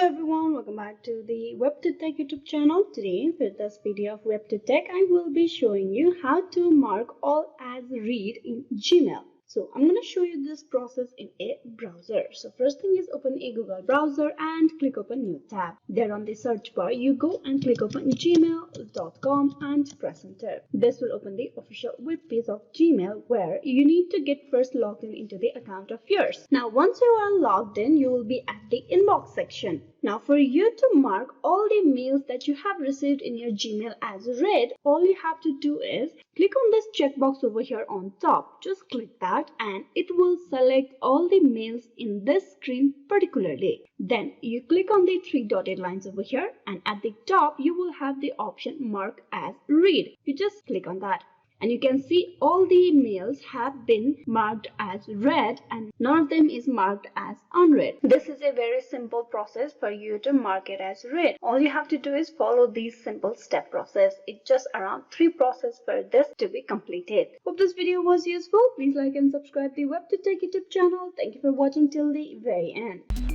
everyone, welcome back to the WebToTech YouTube channel. Today with this video of WebToTech, I will be showing you how to mark all as read in Gmail. So I'm going to show you this process in a browser. So first thing is open a Google browser and click open new tab. There on the search bar, you go and click open gmail.com and press enter. This will open the official web page of Gmail where you need to get first logged in into the account of yours. Now once you are logged in, you will be at the inbox section. Now for you to mark all the mails that you have received in your Gmail as read, all you have to do is click on this checkbox over here on top. Just click that and it will select all the mails in this screen particularly. Then you click on the three dotted lines over here and at the top you will have the option mark as read. You just click on that. And you can see all the mails have been marked as read and none of them is marked as unread. This is a very simple process for you to mark it as read. All you have to do is follow these simple step process. It's just around 3 processes for this to be completed. Hope this video was useful. Please like and subscribe the WebToTech YouTube channel. Thank you for watching till the very end.